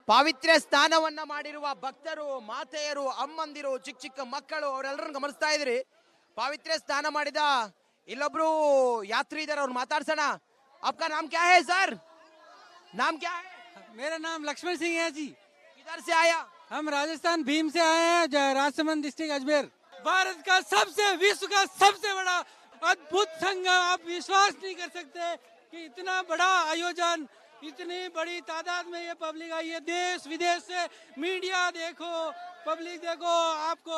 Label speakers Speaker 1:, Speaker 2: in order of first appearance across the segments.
Speaker 1: ಪಾವಿತ್ರ್ಯ ಸ್ನಾನವನ್ನ ಮಾಡಿರುವ ಭಕ್ತರು, ಮಾತೆಯರು, ಅಮ್ಮಂದಿರು, ಚಿಕ್ಕ ಚಿಕ್ಕ ಮಕ್ಕಳು ಅವರೆಲ್ಲರನ್ನು ಗಮನಿಸ್ತಾ ಇದ್ರಿ. ಪಾವಿತ್ರ್ಯ ಸ್ನಾನ ಮಾಡಿದ ಇಲ್ಲೊಬ್ರು ಯಾತ್ರಿ ಇದಾರೆ, ಅವ್ರು ಮಾತಾಡ್ಸೋಣ. आपका नाम क्या है सर? नाम क्या है?
Speaker 2: मेरा नाम लक्ष्मण सिंह है जी।
Speaker 1: किधर से आया?
Speaker 2: हम राजस्थान भीम से आए हैं, राजसमंद डिस्ट्रिक्ट अजमेर। भारत का सबसे, विश्व का सबसे बड़ा अद्भुत संघ। आप विश्वास नहीं कर सकते कि इतना बड़ा आयोजन, इतनी बड़ी तादाद में ये पब्लिक आई है। देश विदेश से मीडिया देखो, पब्लिक देखो, आपको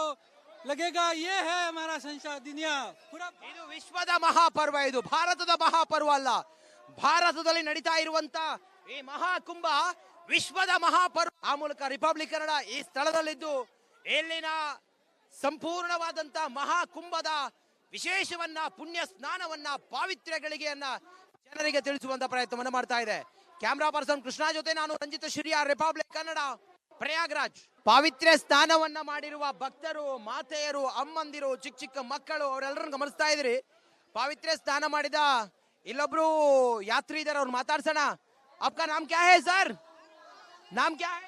Speaker 2: लगेगा ये है हमारा संसार। दुनिया पूरा
Speaker 1: ಇದು ವಿಶ್ವದ ಮಹಾಪರ್ವ, ಇದು ಭಾರತದ ಮಹಾಪರ್ವ ಅಲ್ಲ. ಭಾರತದಲ್ಲಿ ನಡೀತಾ ಇರುವಂತ ಈ ಮಹಾಕುಂಭ ವಿಶ್ವದ ಮಹಾಪರ್ವ. ಆ ಮೂಲಕ ರಿಪಬ್ಲಿಕ್ ಕನ್ನಡ ಈ ಸ್ಥಳದಲ್ಲಿದ್ದು ಇಲ್ಲಿನ ಸಂಪೂರ್ಣವಾದಂತ ಮಹಾಕುಂಭದ ವಿಶೇಷವನ್ನ, ಪುಣ್ಯ ಸ್ನಾನವನ್ನ, ಪಾವಿತ್ರ್ಯಗಳಿಗೆಯನ್ನ ಜನರಿಗೆ ತಿಳಿಸುವಂತ ಪ್ರಯತ್ನವನ್ನ ಮಾಡ್ತಾ ಇದೆ. ಕ್ಯಾಮ್ರಾ ಪರ್ಸನ್ ಕೃಷ್ಣ ಜೊತೆ ನಾನು ರಂಜಿತ್ ಶಿರಿಯಾರ್, ರಿಪಬ್ಲಿಕ್ ಕನ್ನಡ, ಪ್ರಯಾಗ್ರಾಜ್. ಪಾವಿತ್ರ್ಯ ಸ್ನಾನವನ್ನ ಮಾಡಿರುವ ಭಕ್ತರು, ಮಾತೆಯರು, ಅಮ್ಮಂದಿರು, ಚಿಕ್ಕ ಚಿಕ್ಕ ಮಕ್ಕಳು ಅವರೆಲ್ಲರನ್ನು ಗಮನಿಸ್ತಾ ಇದ್ರಿ. ಪಾವಿತ್ರ್ಯ ಸ್ನಾನ ಮಾಡಿದ ಇಲ್ಲೊಬ್ರು ಯಾತ್ರಿ ಇದಾರೆ, ಅವ್ರು ಮಾತಾಡ್ಸೋಣ. आपका नाम क्या है सर? नाम क्या है?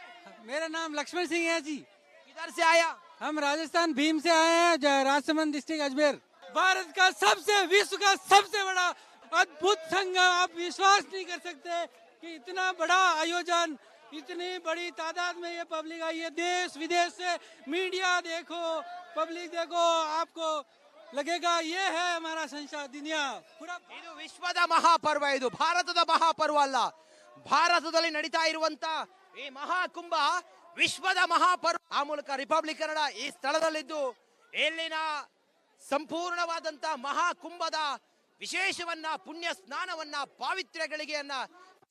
Speaker 2: मेरा नाम लक्ष्मण सिंह है जी।
Speaker 1: किधर से आया?
Speaker 2: हम राजस्थान भीम से आए हैं, राजसमंद डिस्ट्रिक्ट अजमेर। भारत का सबसे, विश्व का सबसे बड़ा अद्भुत संघ। आप विश्वास नहीं कर सकते कि इतना बड़ा आयोजन, इतनी बड़ी तादाद में ये पब्लिक आई है। देश विदेश से मीडिया देखो, पब्लिक देखो, आपको लगेगा ये है हमारा संसार। दुनिया पूरा
Speaker 1: ಇದು ವಿಶ್ವದ ಮಹಾಪರ್ವ, ಇದು ಭಾರತದ ಮಹಾಪರ್ವ ಅಲ್ಲ. ಭಾರತದಲ್ಲಿ ನಡೀತಾ ಇರುವಂತ ಈ ಮಹಾಕುಂಭ ವಿಶ್ವದ ಮಹಾಪರ್ವ. ಆ ಮೂಲಕ ರಿಪಬ್ಲಿಕ್ ಕನ್ನಡ ಈ ಸ್ಥಳದಲ್ಲಿದ್ದು ಇಲ್ಲಿನ ಸಂಪೂರ್ಣವಾದಂತ ಮಹಾಕುಂಭದ ವಿಶೇಷವನ್ನ, ಪುಣ್ಯ ಸ್ನಾನವನ್ನ, ಪಾವಿತ್ರ್ಯಗಳಿಗೆಯನ್ನ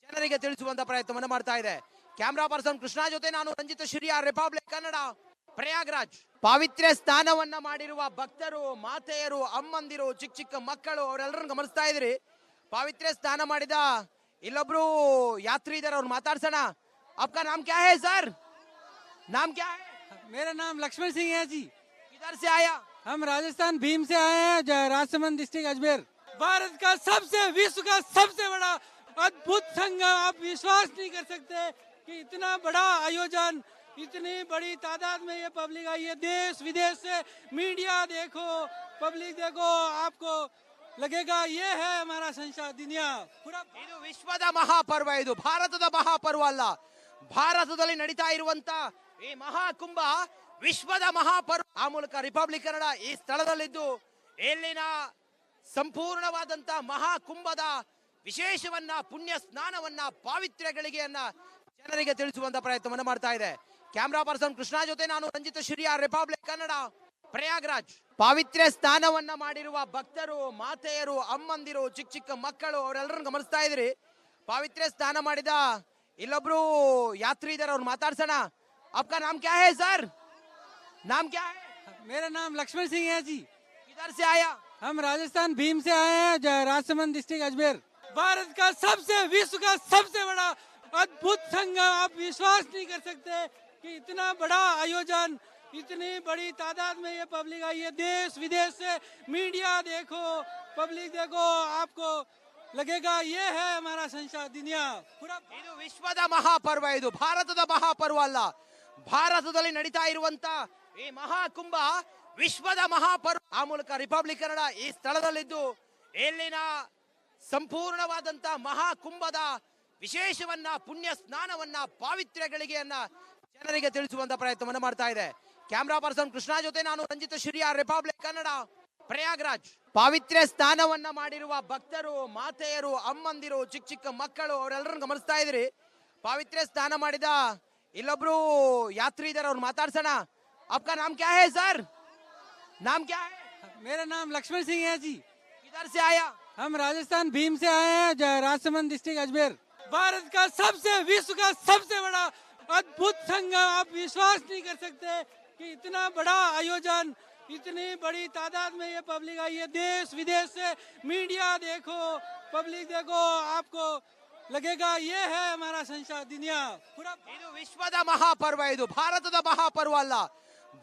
Speaker 1: ಜನರಿಗೆ ತಿಳಿಸುವಂತ ಪ್ರಯತ್ನವನ್ನ ಮಾಡ್ತಾ ಇದೆ. ಕ್ಯಾಮ್ರಾ ಪರ್ಸನ್ ಕೃಷ್ಣ ಜೊತೆ ನಾನು ರಂಜಿತ್ ಶಿರಿಯಾರ್, ರಿಪಬ್ಲಿಕ್ ಕನ್ನಡ, ಪ್ರಯಾಗ್ರಾಜ್. ಪಾವಿತ್ರ್ಯ ಸ್ನಾನವನ್ನ ಮಾಡಿರುವ ಭಕ್ತರು, ಮಾತೆಯರು, ಅಮ್ಮಂದಿರು, ಚಿಕ್ಕ ಚಿಕ್ಕ ಮಕ್ಕಳು ಅವರೆಲ್ಲರನ್ನು ಗಮನಿಸ್ತಾ ಇದ್ರಿ. ಪಾವಿತ್ರ್ಯ ಸ್ನಾನ ಮಾಡಿದ ಇಲ್ಲೊಬ್ರು ಯಾತ್ರಿ ಇದಾರೆ, ಅವ್ರು ಮಾತಾಡ್ಸೋಣ. आपका नाम क्या है सर? नाम क्या है?
Speaker 2: मेरा नाम लक्ष्मण सिंह है जी।
Speaker 1: किधर से आया?
Speaker 2: हम राजस्थान भीम से आए हैं, राजसमंद डिस्ट्रिक्ट अजमेर। भारत का सबसे, विश्व का सबसे बड़ा अद्भुत संघ। आप विश्वास नहीं कर सकते कि इतना बड़ा आयोजन, इतनी बड़ी तादाद में ये पब्लिक आई है। देश विदेश से मीडिया देखो, पब्लिक देखो, आपको लगेगा ये है हमारा संसार। दुनिया पूरा
Speaker 1: ಇದು ವಿಶ್ವದ ಮಹಾಪರ್ವ, ಇದು ಭಾರತದ ಮಹಾಪರ್ವ ಅಲ್ಲ. ಭಾರತದಲ್ಲಿ ನಡೀತಾ ಇರುವಂತ ಈ ಮಹಾಕುಂಭ ವಿಶ್ವದ ಮಹಾಪರ್ವ. ಆ ಮೂಲಕ ರಿಪಬ್ಲಿಕ್ ಕನ್ನಡ ಈ ಸ್ಥಳದಲ್ಲಿದ್ದು ಇಲ್ಲಿನ ಸಂಪೂರ್ಣವಾದಂತ ಮಹಾಕುಂಭದ ವಿಶೇಷವನ್ನ, ಪುಣ್ಯ ಸ್ನಾನವನ್ನ, ಪಾವಿತ್ರ್ಯಗಳಿಗೆಯನ್ನ ಜನರಿಗೆ ತಿಳಿಸುವಂತ ಪ್ರಯತ್ನವನ್ನ ಮಾಡ್ತಾ ಇದೆ. ಕ್ಯಾಮ್ರಾ ಪರ್ಸನ್ ಕೃಷ್ಣ ಜೊತೆ ನಾನು ರಂಜಿತ್ ಶಿರಿಯಾರ್, ರಿಪಬ್ಲಿಕ್ ಕನ್ನಡ, ಪ್ರಯಾಗ್ರಾಜ್. ಪಾವಿತ್ರ್ಯ ಸ್ನಾನವನ್ನ ಮಾಡಿರುವ ಭಕ್ತರು, ಮಾತೆಯರು, ಅಮ್ಮಂದಿರು, ಚಿಕ್ಕ ಚಿಕ್ಕ ಮಕ್ಕಳು ಅವರೆಲ್ಲರನ್ನು ಗಮನಿಸ್ತಾ ಇದ್ರಿ. ಪಾವಿತ್ರ್ಯ ಸ್ನಾನ ಮಾಡಿದ ಇಲ್ಲೊಬ್ರು ಯಾತ್ರಿ ಇದಾರೆ, ಅವ್ರು ಮಾತಾಡ್ಸೋಣ. आपका नाम क्या है सर? नाम क्या है?
Speaker 2: मेरा नाम लक्ष्मण सिंह है जी।
Speaker 1: किधर से आया?
Speaker 2: हम राजस्थान भीम से आए हैं, राजसमंद डिस्ट्रिक्ट अजमेर। भारत का सबसे, विश्व का सबसे बड़ा अद्भुत संघ। आप विश्वास नहीं कर सकते कि इतना बड़ा आयोजन, इतनी बड़ी तादाद में ये पब्लिक आई है। देश विदेश से मीडिया देखो, पब्लिक देखो, आपको लगेगा ये है हमारा संसार। दुनिया पूरा
Speaker 1: ಇದು ವಿಶ್ವದ ಮಹಾಪರ್ವ, ಇದು ಭಾರತದ ಮಹಾಪರ್ವ ಅಲ್ಲ. ಭಾರತದಲ್ಲಿ ನಡೀತಾ ಇರುವಂತ ಈ ಮಹಾಕುಂಭ ವಿಶ್ವದ ಮಹಾಪರ್ವ. ಆ ಮೂಲಕ ರಿಪಬ್ಲಿಕ್ ಕನ್ನಡ ಈ ಸ್ಥಳದಲ್ಲಿದ್ದು ಇಲ್ಲಿನ ಸಂಪೂರ್ಣವಾದಂತ ಮಹಾಕುಂಭದ ವಿಶೇಷವನ್ನ, ಪುಣ್ಯ ಸ್ನಾನವನ್ನ, ಪಾವಿತ್ರ್ಯಗಳಿಗೆಯನ್ನ ಜನರಿಗೆ ತಿಳಿಸುವಂತ ಪ್ರಯತ್ನವನ್ನ ಮಾಡ್ತಾ ಇದೆ. ಕ್ಯಾಮ್ರಾ ಪರ್ಸನ್ ಕೃಷ್ಣ ಜೊತೆ ನಾನು ರಂಜಿತ್ ಶಿರಿಯಾರ್, ರಿಪಬ್ಲಿಕ್ ಕನ್ನಡ, ಪ್ರಯಾಗ್ರಾಜ್. ಪಾವಿತ್ರ್ಯ ಸ್ನಾನವನ್ನ ಮಾಡಿರುವ ಭಕ್ತರು, ಮಾತೆಯರು, ಅಮ್ಮಂದಿರು, ಚಿಕ್ಕ ಚಿಕ್ಕ ಮಕ್ಕಳು ಅವರೆಲ್ಲರನ್ನು ಗಮನಿಸ್ತಾ ಇದ್ರಿ. ಪಾವಿತ್ರ್ಯ ಸ್ನಾನ ಮಾಡಿದ ಇಲ್ಲೊಬ್ರು ಯಾತ್ರಿ ಇದಾರೆ, ಅವ್ರು ಮಾತಾಡ್ಸೋಣ. आपका नाम क्या है सर? नाम क्या है?
Speaker 2: मेरा नाम लक्ष्मण सिंह है जी।
Speaker 1: किधर से आया?
Speaker 2: हम राजस्थान भीम से आए हैं, राजसमंद डिस्ट्रिक्ट अजमेर। भारत का सबसे, विश्व का सबसे बड़ा अद्भुत संघ। आप विश्वास नहीं कर सकते कि इतना बड़ा आयोजन, इतनी बड़ी तादाद में ये पब्लिक आई है। देश विदेश से मीडिया देखो, पब्लिक देखो, आपको लगेगा ये है हमारा संसार। दुनिया पूरा
Speaker 1: ಇದು ವಿಶ್ವದ ಮಹಾಪರ್ವ, ಇದು ಭಾರತದ ಮಹಾಪರ್ವ ಅಲ್ಲ.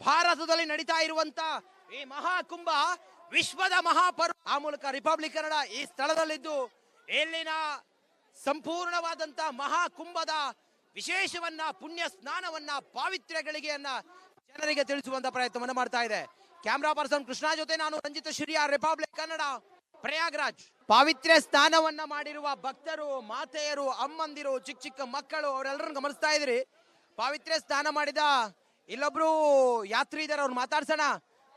Speaker 1: ಭಾರತದಲ್ಲಿ ನಡೀತಾ ಇರುವಂತ ಈ ಮಹಾಕುಂಭ ವಿಶ್ವದ ಮಹಾಪರ್ವ. ಆ ಮೂಲಕ ರಿಪಬ್ಲಿಕ್ ಕನ್ನಡ ಈ ಸ್ಥಳದಲ್ಲಿದ್ದು ಇಲ್ಲಿನ ಸಂಪೂರ್ಣವಾದಂತ ಮಹಾಕುಂಭದ ವಿಶೇಷವನ್ನ ಪುಣ್ಯ ಸ್ನಾನವನ್ನ ಪಾವಿತ್ರ್ಯಗಳಿಗೆಯನ್ನ ಜನರಿಗೆ ತಿಳಿಸುವಂತ ಪ್ರಯತ್ನವನ್ನ ಮಾಡ್ತಾ ಇದೆ. ಕ್ಯಾಮ್ರಾ ಪರ್ಸನ್ ಕೃಷ್ಣ ಜೊತೆ ನಾನು ರಂಜಿತ್ ಶಿರಿಯಾರ್, ರಿಪಬ್ಲಿಕ್ ಕನ್ನಡ, ಪ್ರಯಾಗ್ರಾಜ್. ಪಾವಿತ್ರ್ಯ ಸ್ನಾನವನ್ನ ಮಾಡಿರುವ ಭಕ್ತರು, ಮಾತೆಯರು, ಅಮ್ಮಂದಿರು, ಚಿಕ್ಕ ಚಿಕ್ಕ ಮಕ್ಕಳು ಅವರೆಲ್ಲರನ್ನು ಗಮನಿಸ್ತಾ ಇದ್ರಿ. ಪಾವಿತ್ರ್ಯ ಸ್ನಾನ ಮಾಡಿದ ಇಲ್ಲೊಬ್ರು ಯಾತ್ರಿ ಇದಾರೆ, ಅವ್ರು ಮಾತಾಡ್ಸೋಣ.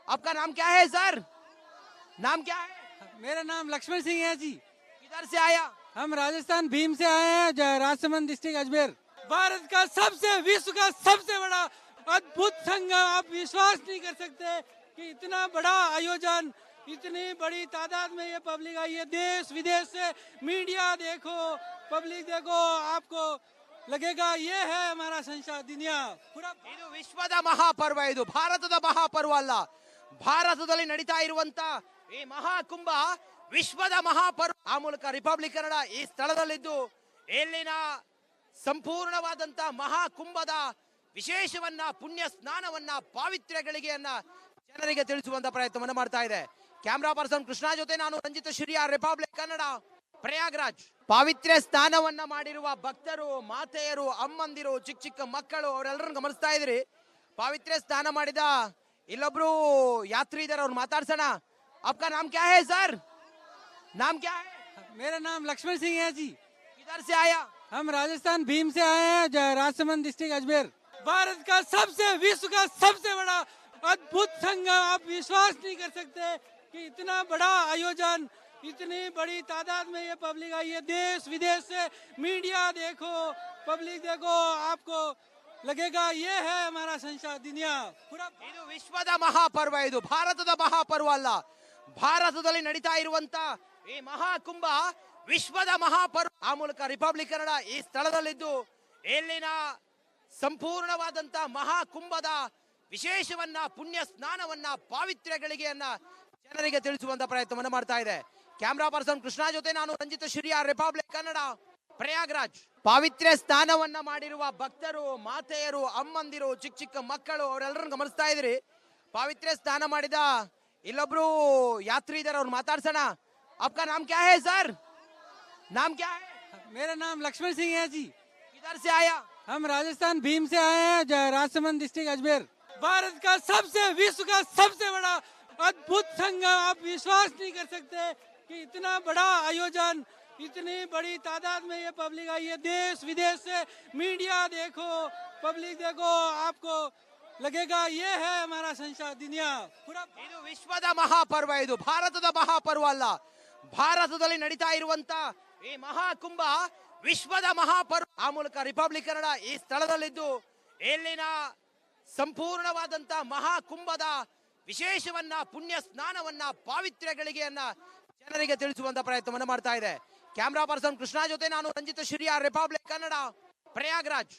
Speaker 1: आपका नाम क्या है सर? नाम क्या है?
Speaker 2: मेरा नाम लक्ष्मण सिंह है जी।
Speaker 1: किधर से आया?
Speaker 2: हम राजस्थान भीम से आए हैं, राजसमंद डिस्ट्रिक्ट अजमेर। भारत का सबसे, विश्व का सबसे बड़ा अद्भुत संगम, आप विश्वास नहीं कर सकते कि इतना बड़ा आयोजन, इतनी बड़ी तादाद में ये पब्लिक आई है। देश विदेश से मीडिया देखो, पब्लिक देखो, आपको लगेगा ये है हमारा संसार दुनिया पूरा।
Speaker 1: ಇದು ವಿಶ್ವದ ಮಹಾಪರ್ವ, ಇದು ಭಾರತದ ಮಹಾಪರ್ವ ಅಲ್ಲ. ಭಾರತದಲ್ಲಿ ನಡೀತಾ ಇರುವಂತ ಈ ಮಹಾಕುಂಭ ವಿಶ್ವದ ಮಹಾಪರ್ವ. ಆ ಮೂಲಕ ರಿಪಬ್ಲಿಕ್ ಕನ್ನಡ ಈ ಸ್ಥಳದಲ್ಲಿದ್ದು ಇಲ್ಲಿನ ಸಂಪೂರ್ಣವಾದಂತ ಮಹಾಕುಂಭದ ವಿಶೇಷವನ್ನ ಪುಣ್ಯ ಸ್ನಾನವನ್ನ ಪಾವಿತ್ರ್ಯಗಳಿಗೆಯನ್ನ ಜನರಿಗೆ ತಿಳಿಸುವಂತ ಪ್ರಯತ್ನವನ್ನ ಮಾಡ್ತಾ ಇದೆ. ಕ್ಯಾಮ್ರಾ ಪರ್ಸನ್ ಕೃಷ್ಣ ಜೊತೆ ನಾನು ರಂಜಿತ್ ಶಿರಿಯಾರ್, ರಿಪಬ್ಲಿಕ್ ಕನ್ನಡ, ಪ್ರಯಾಗ್ರಾಜ್. ಪಾವಿತ್ರ್ಯ ಸ್ನಾನವನ್ನ ಮಾಡಿರುವ ಭಕ್ತರು, ಮಾತೆಯರು, ಅಮ್ಮಂದಿರು, ಚಿಕ್ಕ ಚಿಕ್ಕ ಮಕ್ಕಳು ಅವರೆಲ್ಲರನ್ನು ಗಮನಿಸ್ತಾ ಇದ್ರಿ. ಪಾವಿತ್ರ್ಯ ಸ್ನಾನ ಮಾಡಿದ ಇಲ್ಲೊಬ್ರು ಯಾತ್ರಿ ಇದಾರೆ, ಅವ್ರು ಮಾತಾಡ್ಸೋಣ. आपका नाम क्या है सर? नाम क्या है?
Speaker 2: मेरा नाम लक्ष्मण सिंह है जी।
Speaker 1: किधर से आया?
Speaker 2: हम राजस्थान भीम से आए हैं, राजसमंद डिस्ट्रिक्ट अजमेर। भारत का सबसे, विश्व का सबसे बड़ा अद्भुत संगम, आप विश्वास नहीं कर सकते कि इतना बड़ा आयोजन, इतनी बड़ी तादाद में ये पब्लिक आई है। देश विदेश से मीडिया देखो, पब्लिक देखो, आपको लगेगा ये है हमारा संसार दुनिया पूरा।
Speaker 1: ಇದು ವಿಶ್ವದ ಮಹಾಪರ್ವ, ಇದು ಭಾರತದ ಮಹಾಪರ್ವ ಅಲ್ಲ. ಭಾರತದಲ್ಲಿ ನಡೀತಾ ಇರುವಂತ ಈ ಮಹಾಕುಂಭ ವಿಶ್ವದ ಮಹಾಪರ್ವ. ಆ ಮೂಲಕ ರಿಪಬ್ಲಿಕ್ ಕನ್ನಡ ಈ ಸ್ಥಳದಲ್ಲಿದ್ದು ಇಲ್ಲಿನ ಸಂಪೂರ್ಣವಾದಂತ ಮಹಾಕುಂಭದ ವಿಶೇಷವನ್ನ ಪುಣ್ಯ ಸ್ನಾನವನ್ನ ಪಾವಿತ್ರ್ಯಗಳಿಗೆಯನ್ನ ಜನರಿಗೆ ತಿಳಿಸುವಂತ ಪ್ರಯತ್ನವನ್ನ ಮಾಡ್ತಾ ಇದೆ. ಕ್ಯಾಮ್ರಾ ಪರ್ಸನ್ ಕೃಷ್ಣ ಜೊತೆ ನಾನು ರಂಜಿತ್ ಶಿರಿಯಾರ್, ರಿಪಬ್ಲಿಕ್ ಕನ್ನಡ, ಪ್ರಯಾಗ್ರಾಜ್. ಪಾವಿತ್ರ್ಯ ಸ್ನಾನವನ್ನ ಮಾಡಿರುವ ಭಕ್ತರು, ಮಾತೆಯರು, ಅಮ್ಮಂದಿರು, ಚಿಕ್ಕ ಚಿಕ್ಕ ಮಕ್ಕಳು ಅವರೆಲ್ಲರನ್ನು ಗಮನಿಸ್ತಾ ಇದ್ರಿ. ಪಾವಿತ್ರ್ಯ ಸ್ನಾನ ಮಾಡಿದ ಇಲ್ಲೊಬ್ರು ಯಾತ್ರಿ ಇದಾರೆ, ಅವ್ರು ಮಾತಾಡ್ಸೋಣ. आपका नाम क्या है सर? नाम क्या है?
Speaker 2: मेरा नाम लक्ष्मण सिंह है जी।
Speaker 1: किधर से आया?
Speaker 2: हम राजस्थान भीम से आए हैं, राजसमंद डिस्ट्रिक्ट अजमेर। भारत का सबसे, विश्व का सबसे बड़ा अद्भुत संगम, आप विश्वास नहीं कर सकते कि इतना बड़ा आयोजन, इतनी बड़ी तादाद में ये पब्लिक आई है। देश विदेश से मीडिया देखो, पब्लिक देखो, आपको लगेगा ये है हमारा संसार दुनिया पूरा।
Speaker 1: ಇದು ವಿಶ್ವದ ಮಹಾಪರ್ವ, ಇದು ಭಾರತದ ಮಹಾಪರ್ವ ಅಲ್ಲ. ಭಾರತದಲ್ಲಿ ನಡೀತಾ ಇರುವಂತ ಈ ಮಹಾಕುಂಭ ವಿಶ್ವದ ಮಹಾಪರ್ವ. ಆ ಮೂಲಕ ರಿಪಬ್ಲಿಕ್ ಕನ್ನಡ ಈ ಸ್ಥಳದಲ್ಲಿದ್ದು ಇಲ್ಲಿನ ಸಂಪೂರ್ಣವಾದಂತ ಮಹಾಕುಂಭದ ವಿಶೇಷವನ್ನ ಪುಣ್ಯ ಸ್ನಾನವನ್ನ ಪಾವಿತ್ರ್ಯಗಳಿಗೆಯನ್ನ ಜನರಿಗೆ ತಿಳಿಸುವಂತ ಪ್ರಯತ್ನವನ್ನ ಮಾಡ್ತಾ ಇದೆ. ಕ್ಯಾಮ್ರಾ ಪರ್ಸನ್ ಕೃಷ್ಣ ಜೊತೆ ನಾನು ರಂಜಿತ್ ಶಿರಿಯಾರ್, ರಿಪಬ್ಲಿಕ್ ಕನ್ನಡ, ಪ್ರಯಾಗ್ರಾಜ್.